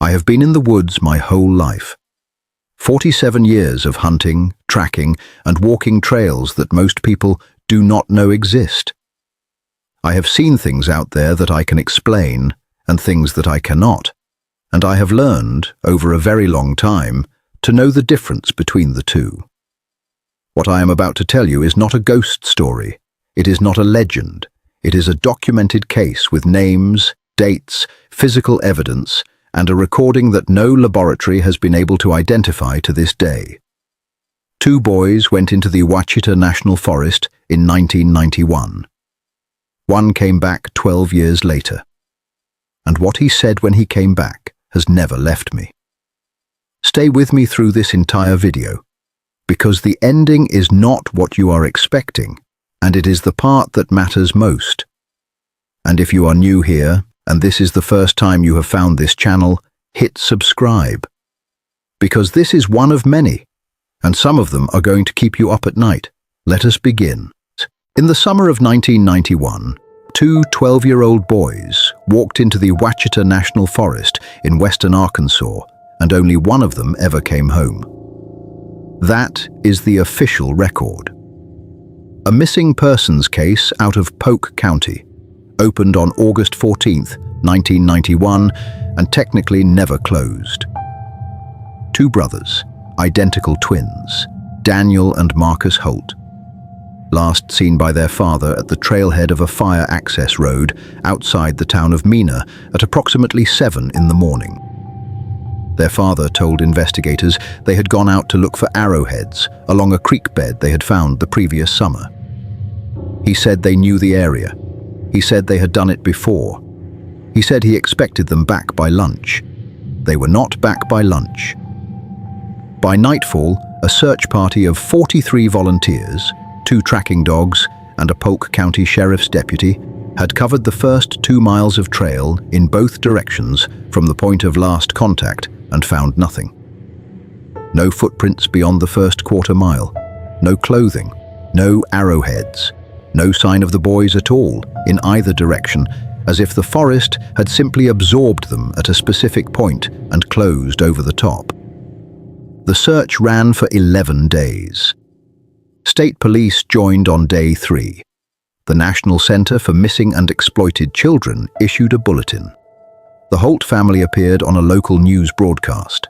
I have been in the woods my whole life. 47 years of hunting, tracking, and walking trails that most people do not know exist. I have seen things out there that I can explain and things that I cannot, and I have learned, over a very long time, to know the difference between the two. What I am about to tell you is not a ghost story. It is not a legend. It is a documented case with names, dates, physical evidence, and a recording that no laboratory has been able to identify to this day. Two boys went into the Ouachita National Forest in 1991. One came back 12 years later. And what he said when he came back has never left me. Stay with me through this entire video, because the ending is not what you are expecting, and it is the part that matters most. And if you are new here, and this is the first time you have found this channel, hit subscribe. Because this is one of many, and some of them are going to keep you up at night. Let us begin. In the summer of 1991, two 12-year-old boys walked into the Ouachita National Forest in western Arkansas, and only one of them ever came home. That is the official record. A missing persons case out of Polk County, opened on August 14th, 1991, and technically never closed. Two brothers, identical twins, Daniel and Marcus Holt, last seen by their father at the trailhead of a fire access road outside the town of Mena at approximately 7 in the morning. Their father told investigators they had gone out to look for arrowheads along a creek bed they had found the previous summer. He said they knew the area. He said they had done it before. He said he expected them back by lunch. They were not back by lunch. By nightfall, a search party of 43 volunteers, 2 tracking dogs, and a Polk County Sheriff's deputy had covered the first 2 miles of trail in both directions from the point of last contact and found nothing. No footprints beyond the first quarter mile, no clothing, no arrowheads, no sign of the boys at all in either direction, as if the forest had simply absorbed them at a specific point and closed over the top. The search ran for 11 days. State police joined on day 3. The National Center for Missing and Exploited Children issued a bulletin. The Holt family appeared on a local news broadcast.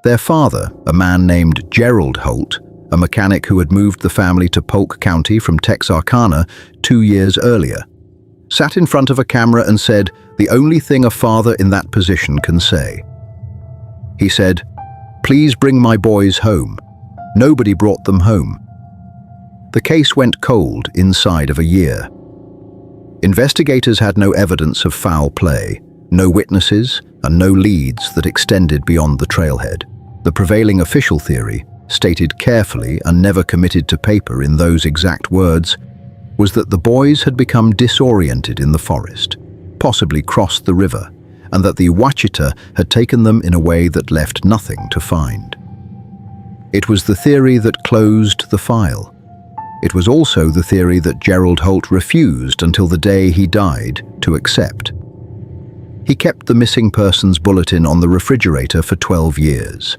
Their father, a man named Gerald Holt, a mechanic who had moved the family to Polk County from Texarkana 2 years earlier, sat in front of a camera and said the only thing a father in that position can say. He said, "Please bring my boys home." Nobody brought them home. The case went cold inside of a year. Investigators had no evidence of foul play, no witnesses, and no leads that extended beyond the trailhead. The prevailing official theory, stated carefully and never committed to paper in those exact words, was that the boys had become disoriented in the forest, possibly crossed the river, and that the Ouachita had taken them in a way that left nothing to find. It was the theory that closed the file. It was also the theory that Gerald Holt refused until the day he died to accept. He kept the missing persons bulletin on the refrigerator for 12 years.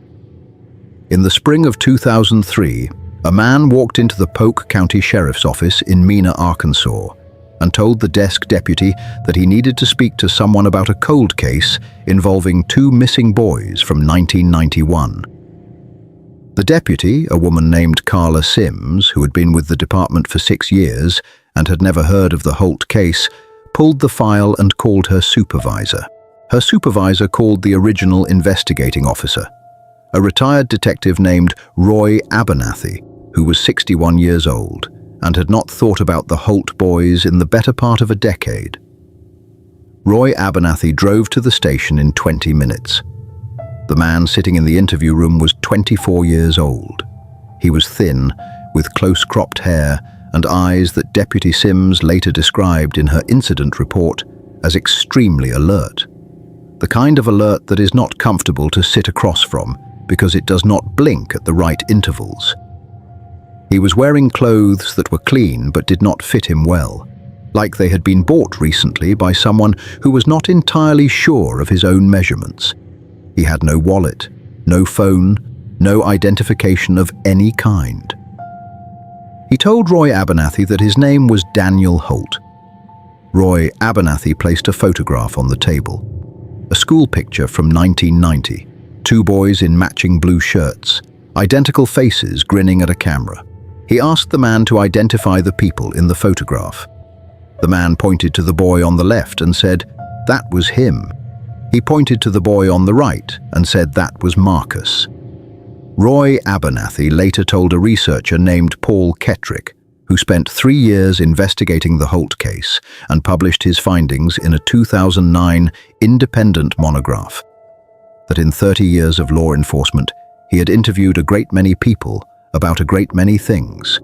In the spring of 2003, a man walked into the Polk County Sheriff's Office in Mena, Arkansas, and told the desk deputy that he needed to speak to someone about a cold case involving 2 missing boys from 1991. The deputy, a woman named Carla Sims, who had been with the department for 6 years and had never heard of the Holt case, pulled the file and called her supervisor. Her supervisor called the original investigating officer, a retired detective named Roy Abernathy, who was 61 years old and had not thought about the Holt boys in the better part of a decade. Roy Abernathy drove to the station in 20 minutes. The man sitting in the interview room was 24 years old. He was thin, with close-cropped hair and eyes that Deputy Sims later described in her incident report as extremely alert. The kind of alert that is not comfortable to sit across from because it does not blink at the right intervals. He was wearing clothes that were clean but did not fit him well, like they had been bought recently by someone who was not entirely sure of his own measurements. He had no wallet, no phone, no identification of any kind. He told Roy Abernathy that his name was Daniel Holt. Roy Abernathy placed a photograph on the table. A school picture from 1990. 2 boys in matching blue shirts, identical faces grinning at a camera. He asked the man to identify the people in the photograph. The man pointed to the boy on the left and said, "That was him." He pointed to the boy on the right and said that was Marcus. Roy Abernathy later told a researcher named Paul Ketrick, who spent 3 years investigating the Holt case and published his findings in a 2009 independent monograph, that in 30 years of law enforcement, he had interviewed a great many people about a great many things,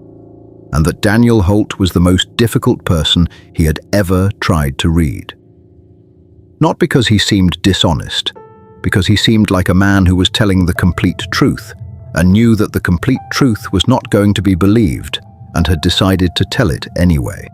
and that Daniel Holt was the most difficult person he had ever tried to read. Not because he seemed dishonest, because he seemed like a man who was telling the complete truth and knew that the complete truth was not going to be believed and had decided to tell it anyway.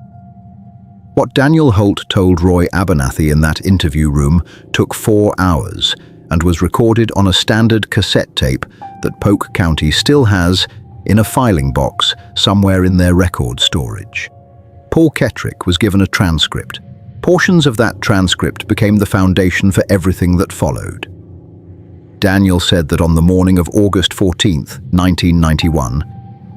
What Daniel Holt told Roy Abernathy in that interview room took 4 hours and was recorded on a standard cassette tape that Polk County still has in a filing box somewhere in their record storage. Paul Ketrick was given a transcript. Portions of that transcript became the foundation for everything that followed. Daniel said that on the morning of August 14th, 1991,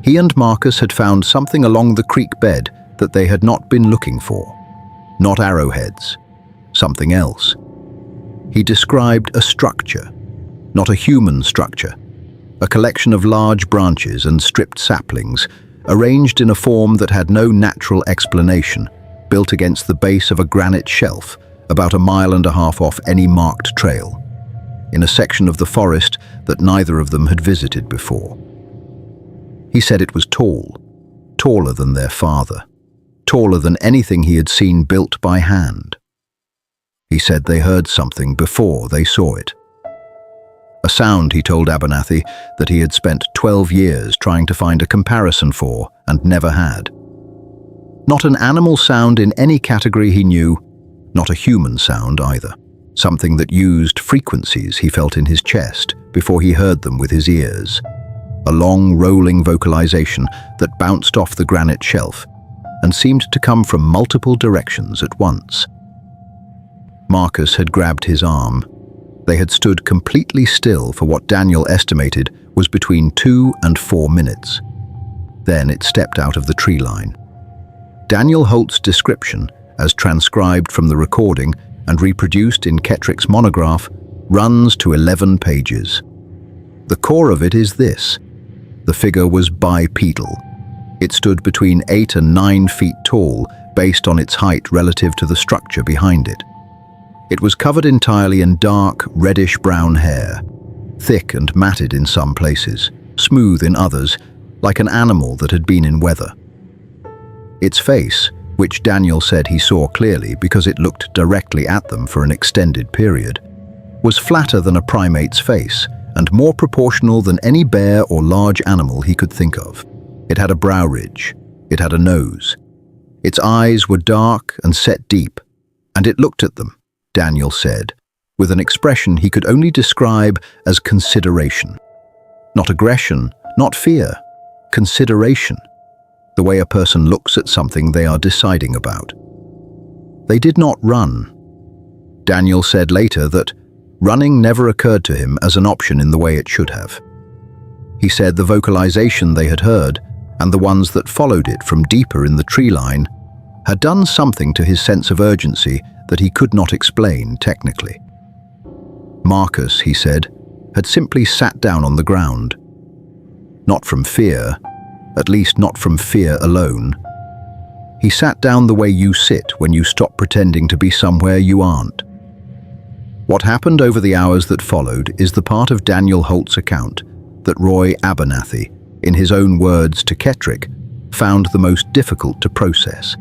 he and Marcus had found something along the creek bed that they had not been looking for. Not arrowheads, something else. He described a structure, not a human structure, a collection of large branches and stripped saplings, arranged in a form that had no natural explanation, built against the base of a granite shelf, about 1.5 miles off any marked trail, in a section of the forest that neither of them had visited before. He said it was tall, taller than their father, taller than anything he had seen built by hand. He said they heard something before they saw it. A sound, he told Abernathy, that he had spent 12 years trying to find a comparison for and never had. Not an animal sound in any category he knew, not a human sound either. Something that used frequencies he felt in his chest before he heard them with his ears. A long, rolling vocalization that bounced off the granite shelf and seemed to come from multiple directions at once. Marcus had grabbed his arm. They had stood completely still for what Daniel estimated was between 2 and 4 minutes. Then it stepped out of the tree line. Daniel Holt's description, as transcribed from the recording and reproduced in Ketrick's monograph, runs to 11 pages. The core of it is this. The figure was bipedal. It stood between 8 and 9 feet tall based on its height relative to the structure behind it. It was covered entirely in dark, reddish-brown hair, thick and matted in some places, smooth in others, like an animal that had been in weather. Its face, which Daniel said he saw clearly because it looked directly at them for an extended period, was flatter than a primate's face and more proportional than any bear or large animal he could think of. It had a brow ridge. It had a nose. Its eyes were dark and set deep, and it looked at them, Daniel said, with an expression he could only describe as consideration. Not aggression, not fear, consideration. The way a person looks at something they are deciding about. They did not run. Daniel said later that running never occurred to him as an option in the way it should have. He said the vocalization they had heard, and the ones that followed it from deeper in the tree line, had done something to his sense of urgency that he could not explain technically. Marcus, he said, had simply sat down on the ground. Not from fear, at least not from fear alone. He sat down the way you sit when you stop pretending to be somewhere you aren't. What happened over the hours that followed is the part of Daniel Holt's account that Roy Abernathy, in his own words to Ketrick, found the most difficult to process.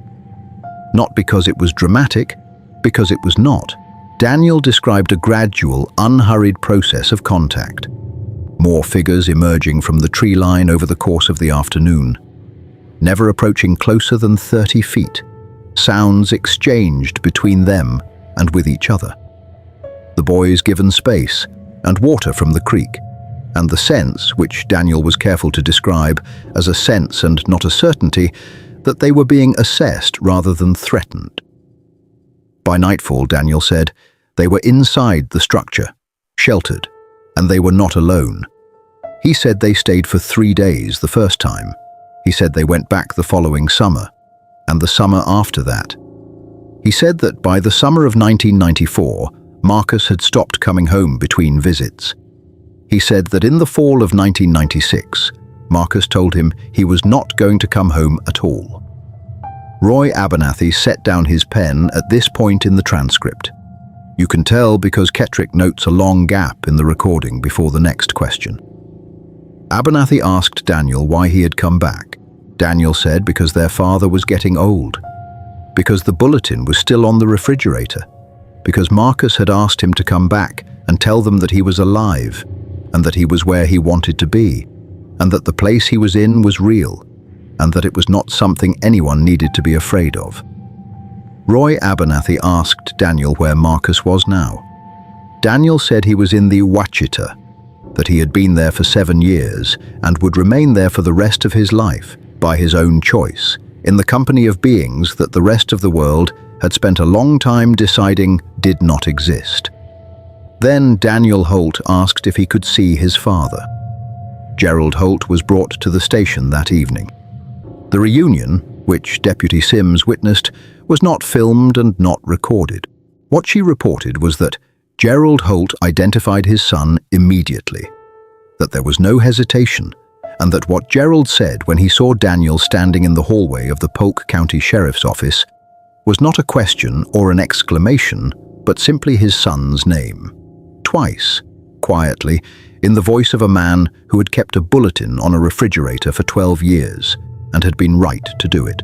Not because it was dramatic, because it was not. Daniel described a gradual, unhurried process of contact. More figures emerging from the tree line over the course of the afternoon, never approaching closer than 30 feet, sounds exchanged between them and with each other. The boys given space and water from the creek, and the sense, which Daniel was careful to describe as a sense and not a certainty, that they were being assessed rather than threatened. By nightfall, Daniel said, they were inside the structure, sheltered, and they were not alone. He said they stayed for 3 days the first time. He said they went back the following summer, and the summer after that. He said that by the summer of 1994, Marcus had stopped coming home between visits. He said that in the fall of 1996, Marcus told him he was not going to come home at all. Roy Abernathy set down his pen at this point in the transcript. You can tell because Kettrick notes a long gap in the recording before the next question. Abernathy asked Daniel why he had come back. Daniel said because their father was getting old, because the bulletin was still on the refrigerator, because Marcus had asked him to come back and tell them that he was alive, and that he was where he wanted to be, and that the place he was in was real, and that it was not something anyone needed to be afraid of. Roy Abernathy asked Daniel where Marcus was now. Daniel said he was in the Ouachita, that he had been there for 7 years and would remain there for the rest of his life, by his own choice, in the company of beings that the rest of the world had spent a long time deciding did not exist. Then Daniel Holt asked if he could see his father. Gerald Holt was brought to the station that evening. The reunion, which Deputy Sims witnessed, was not filmed and not recorded. What she reported was that Gerald Holt identified his son immediately, that there was no hesitation, and that what Gerald said when he saw Daniel standing in the hallway of the Polk County Sheriff's Office was not a question or an exclamation, but simply his son's name. Twice, quietly, in the voice of a man who had kept a bulletin on a refrigerator for 12 years and had been right to do it.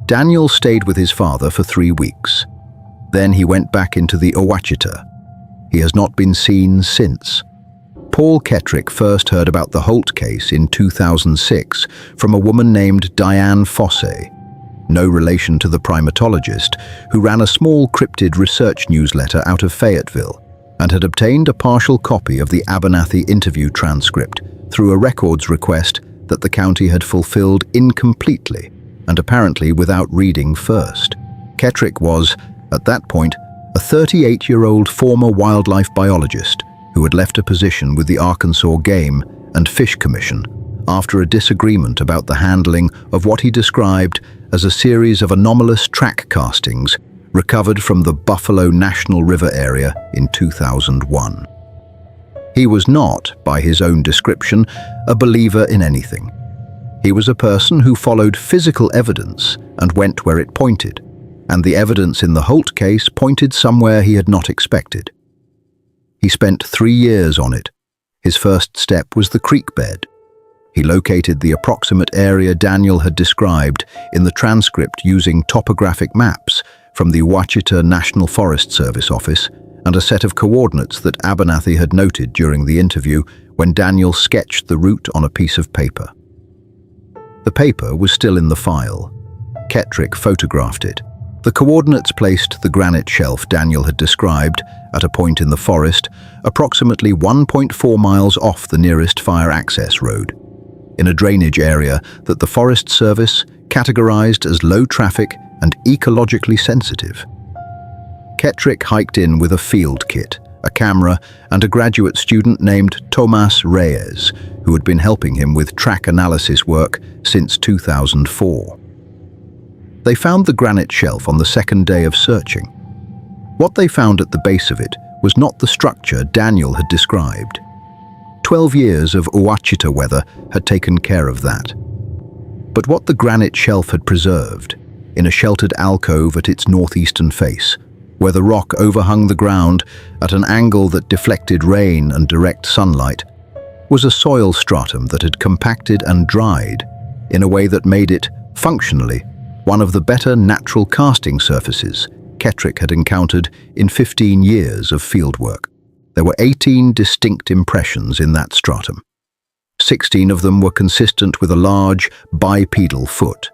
Daniel stayed with his father for 3 weeks. Then he went back into the Ouachita. He has not been seen since. Paul Kettrick first heard about the Holt case in 2006 from a woman named Diane Fossey, no relation to the primatologist, who ran a small cryptid research newsletter out of Fayetteville and had obtained a partial copy of the Abernathy interview transcript through a records request that the county had fulfilled incompletely and apparently without reading first. Kettrick was, at that point, a 38-year-old former wildlife biologist who had left a position with the Arkansas Game and Fish Commission after a disagreement about the handling of what he described as a series of anomalous track castings recovered from the Buffalo National River area in 2001. He was not, by his own description, a believer in anything. He was a person who followed physical evidence and went where it pointed, and the evidence in the Holt case pointed somewhere he had not expected. He spent 3 years on it. His first step was the creek bed. He located the approximate area Daniel had described in the transcript using topographic maps from the Ouachita National Forest Service office and a set of coordinates that Abernathy had noted during the interview when Daniel sketched the route on a piece of paper. The paper was still in the file. Kettrick photographed it. The coordinates placed the granite shelf Daniel had described at a point in the forest, approximately 1.4 miles off the nearest fire access road, in a drainage area that the Forest Service categorized as low traffic and ecologically sensitive. Kettrick hiked in with a field kit, a camera, and a graduate student named Tomas Reyes, who had been helping him with track analysis work since 2004. They found the granite shelf on the second day of searching. What they found at the base of it was not the structure Daniel had described. 12 years of Ouachita weather had taken care of that. But what the granite shelf had preserved, in a sheltered alcove at its northeastern face, where the rock overhung the ground at an angle that deflected rain and direct sunlight, was a soil stratum that had compacted and dried in a way that made it, functionally, one of the better natural casting surfaces Kettrick had encountered in 15 years of fieldwork. There were 18 distinct impressions in that stratum. 16 of them were consistent with a large bipedal foot.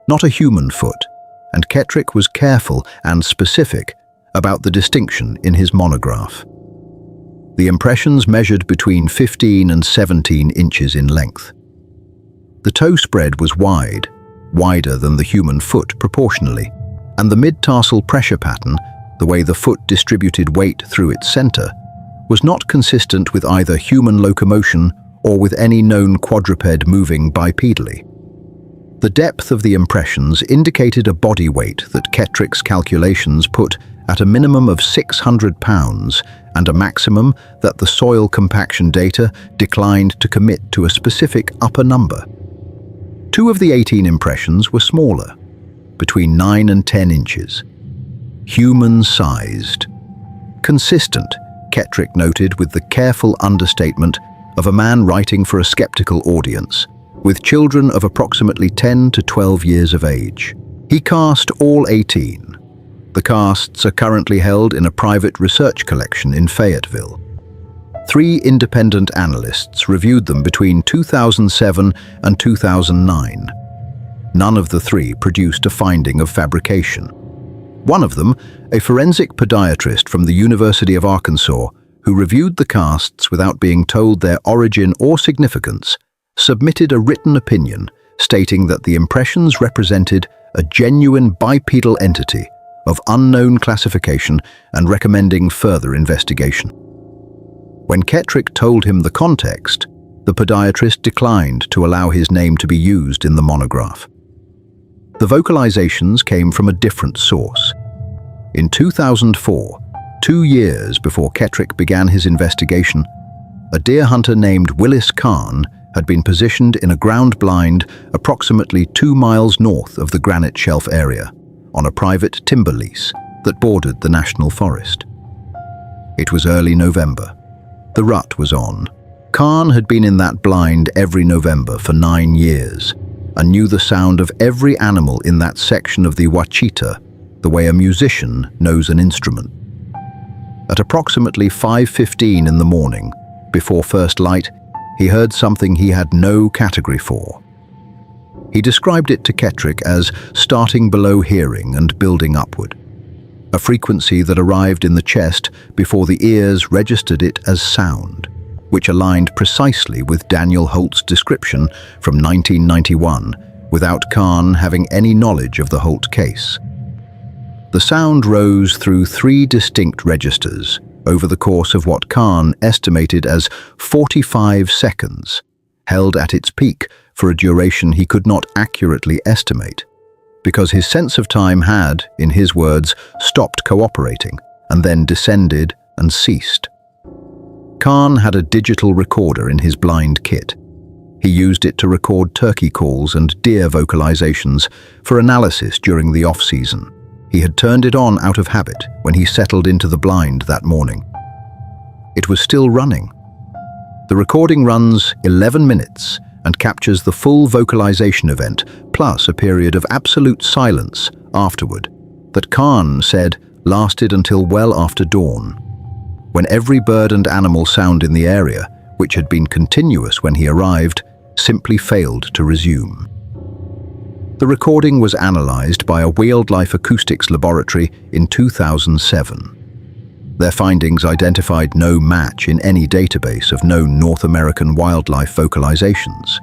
Not a human foot, and Kettrick was careful and specific about the distinction in his monograph. The impressions measured between 15 and 17 inches in length. The toe spread was wide, wider than the human foot proportionally, and the mid-tarsal pressure pattern, the way the foot distributed weight through its center, was not consistent with either human locomotion or with any known quadruped moving bipedally. The depth of the impressions indicated a body weight that Kettrick's calculations put at a minimum of 600 pounds and a maximum that the soil compaction data declined to commit to a specific upper number. 2 of the 18 impressions were smaller, between 9 and 10 inches. Human-sized. Consistent, Kettrick noted with the careful understatement of a man writing for a skeptical audience, with children of approximately 10 to 12 years of age. He cast all 18. The casts are currently held in a private research collection in Fayetteville. 3 independent analysts reviewed them between 2007 and 2009. None of the 3 produced a finding of fabrication. One of them, a forensic podiatrist from the University of Arkansas, who reviewed the casts without being told their origin or significance, submitted a written opinion stating that the impressions represented a genuine bipedal entity of unknown classification and recommending further investigation. When Kettrick told him the context, the podiatrist declined to allow his name to be used in the monograph. The vocalizations came from a different source. In 2004, 2 years before Kettrick began his investigation, a deer hunter named Willis Kahn had been positioned in a ground blind approximately 2 miles north of the Granite Shelf area, on a private timber lease that bordered the national forest. It was early November. The rut was on. Kahn had been in that blind every November for 9 years and knew the sound of every animal in that section of the Ouachita the way a musician knows an instrument. At approximately 5:15 in the morning, before first light, he heard something he had no category for. He described it to Kettrick as starting below hearing and building upward, a frequency that arrived in the chest before the ears registered it as sound, which aligned precisely with Daniel Holt's description from 1991, without Kahn having any knowledge of the Holt case. The sound rose through 3 distinct registers over the course of what Kahn estimated as 45 seconds, held at its peak for a duration he could not accurately estimate, because his sense of time had, in his words, stopped cooperating and then descended and ceased. Kahn had a digital recorder in his blind kit. He used it to record turkey calls and deer vocalizations for analysis during the off-season. He had turned it on out of habit when he settled into the blind that morning. It was still running. The recording runs 11 minutes and captures the full vocalization event, plus a period of absolute silence afterward, that Kahn said lasted until well after dawn, when every bird and animal sound in the area, which had been continuous when he arrived, simply failed to resume. The recording was analyzed by a wildlife acoustics laboratory in 2007. Their findings identified no match in any database of known North American wildlife vocalizations.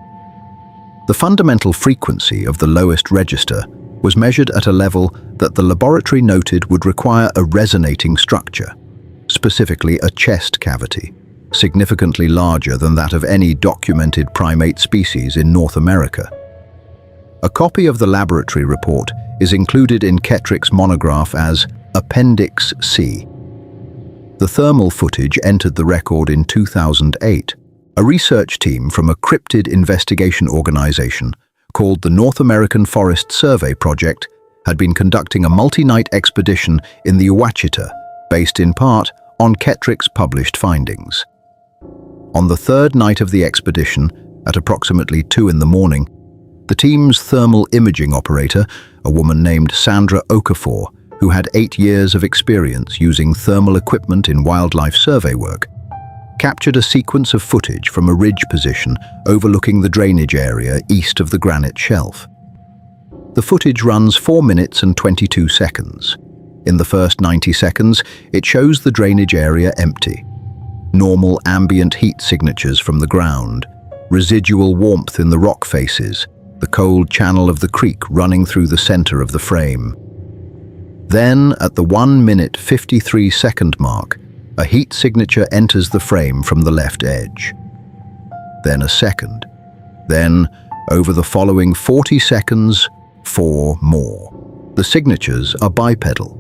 The fundamental frequency of the lowest register was measured at a level that the laboratory noted would require a resonating structure, specifically a chest cavity, significantly larger than that of any documented primate species in North America. A copy of the laboratory report is included in Kettrick's monograph as Appendix C. The thermal footage entered the record in 2008. A research team from a cryptid investigation organization called the North American Forest Survey Project had been conducting a multi-night expedition in the Ouachita, based in part on Kettrick's published findings. On the 3rd night of the expedition, at approximately 2 in the morning, the team's thermal imaging operator, a woman named Sandra Okafor, who had 8 years of experience using thermal equipment in wildlife survey work, captured a sequence of footage from a ridge position overlooking the drainage area east of the Granite Shelf. The footage runs 4 minutes and 22 seconds. In the first 90 seconds, it shows the drainage area empty. Normal ambient heat signatures from the ground, residual warmth in the rock faces, the cold channel of the creek running through the center of the frame. Then, at the 1 minute 53 second mark, a heat signature enters the frame from the left edge. Then a second. Then, over the following 40 seconds, 4 more. The signatures are bipedal.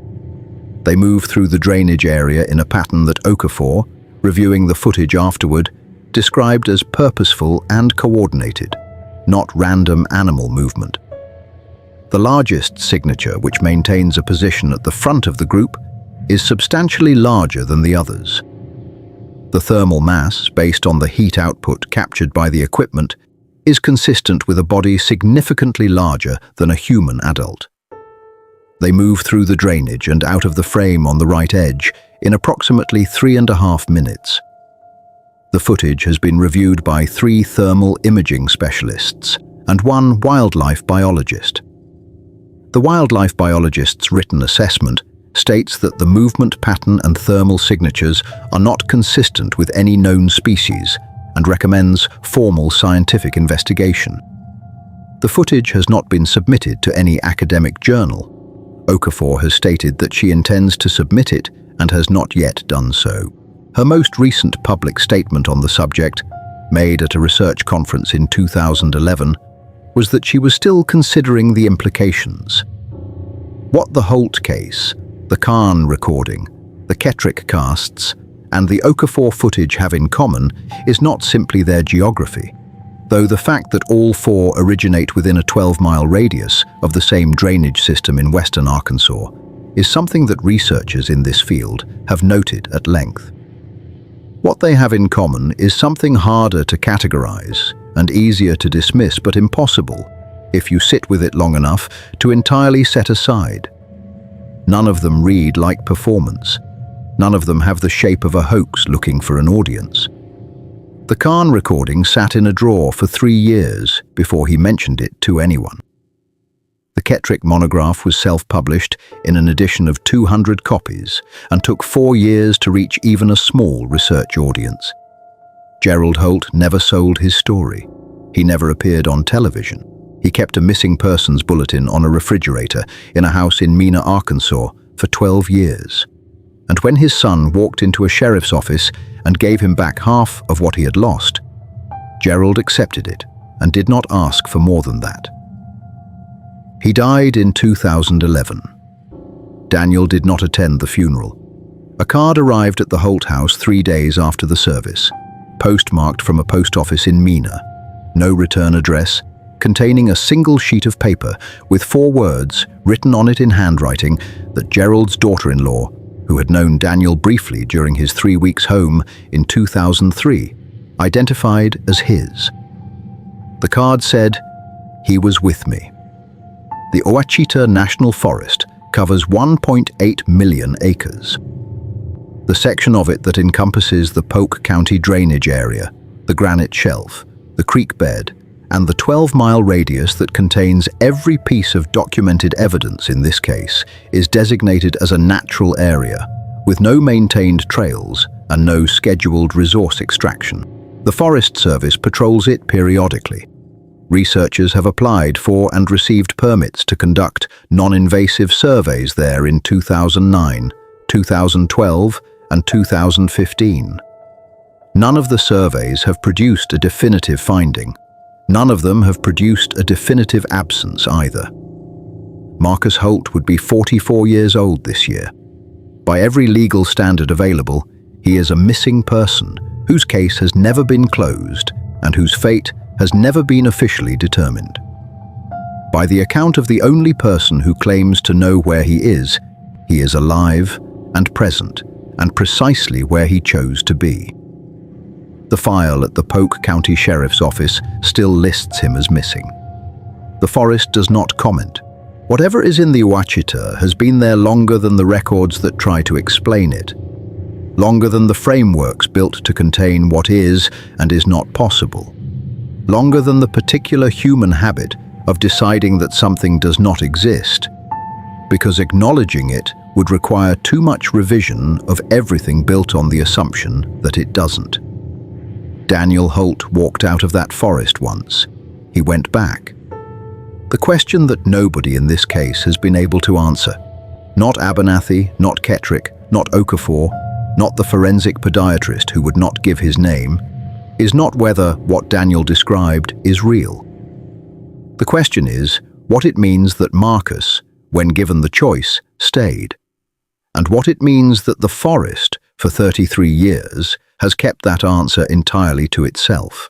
They move through the drainage area in a pattern that Okafor, reviewing the footage afterward, described as purposeful and coordinated, not random animal movement. The largest signature, which maintains a position at the front of the group, is substantially larger than the others. The thermal mass, based on the heat output captured by the equipment, is consistent with a body significantly larger than a human adult. They move through the drainage and out of the frame on the right edge in approximately 3.5 minutes. The footage has been reviewed by 3 thermal imaging specialists and 1 wildlife biologist. The wildlife biologist's written assessment states that the movement pattern and thermal signatures are not consistent with any known species and recommends formal scientific investigation. The footage has not been submitted to any academic journal. Okafor has stated that she intends to submit it and has not yet done so. Her most recent public statement on the subject, made at a research conference in 2011, was that she was still considering the implications. What the Holt case, the Khan recording, the Kettrick casts, and the Okafor footage have in common is not simply their geography, though the fact that all 4 originate within a 12-mile radius of the same drainage system in western Arkansas is something that researchers in this field have noted at length. What they have in common is something harder to categorize and easier to dismiss, but impossible, if you sit with it long enough, to entirely set aside. None of them read like performance. None of them have the shape of a hoax looking for an audience. The Khan recording sat in a drawer for 3 years before he mentioned it to anyone. The Kettrick monograph was self-published in an edition of 200 copies and took 4 years to reach even a small research audience. Gerald Holt never sold his story. He never appeared on television. He kept a missing persons bulletin on a refrigerator in a house in Mena, Arkansas for 12 years. And when his son walked into a sheriff's office and gave him back half of what he had lost, Gerald accepted it and did not ask for more than that. He died in 2011. Daniel did not attend the funeral. A card arrived at the Holt house 3 days after the service, postmarked from a post office in Mena, no return address, containing a single sheet of paper with 4 words written on it in handwriting that Gerald's daughter-in-law, who had known Daniel briefly during his 3 weeks home in 2003, identified as his. The card said, "He was with me." The Ouachita National Forest covers 1.8 million acres. The section of it that encompasses the Polk County drainage area, the granite shelf, the creek bed, and the 12-mile radius that contains every piece of documented evidence in this case is designated as a natural area, with no maintained trails and no scheduled resource extraction. The Forest Service patrols it periodically. Researchers have applied for and received permits to conduct non-invasive surveys there in 2009, 2012, and 2015. None of the surveys have produced a definitive finding. None of them have produced a definitive absence either. Marcus Holt would be 44 years old this year. By every legal standard available, he is a missing person whose case has never been closed and whose fate has never been officially determined. By the account of the only person who claims to know where he is alive and present and precisely where he chose to be. The file at the Polk County Sheriff's Office still lists him as missing. The forest does not comment. Whatever is in the Ouachita has been there longer than the records that try to explain it, longer than the frameworks built to contain what is and is not possible, longer than the particular human habit of deciding that something does not exist, because acknowledging it would require too much revision of everything built on the assumption that it doesn't. Daniel Holt walked out of that forest once. He went back. The question that nobody in this case has been able to answer, not Abernathy, not Kettrick, not Okafor, not the forensic podiatrist who would not give his name, is not whether what Daniel described is real. The question is what it means that Marcus, when given the choice, stayed, and what it means that the forest, for 33 years, has kept that answer entirely to itself.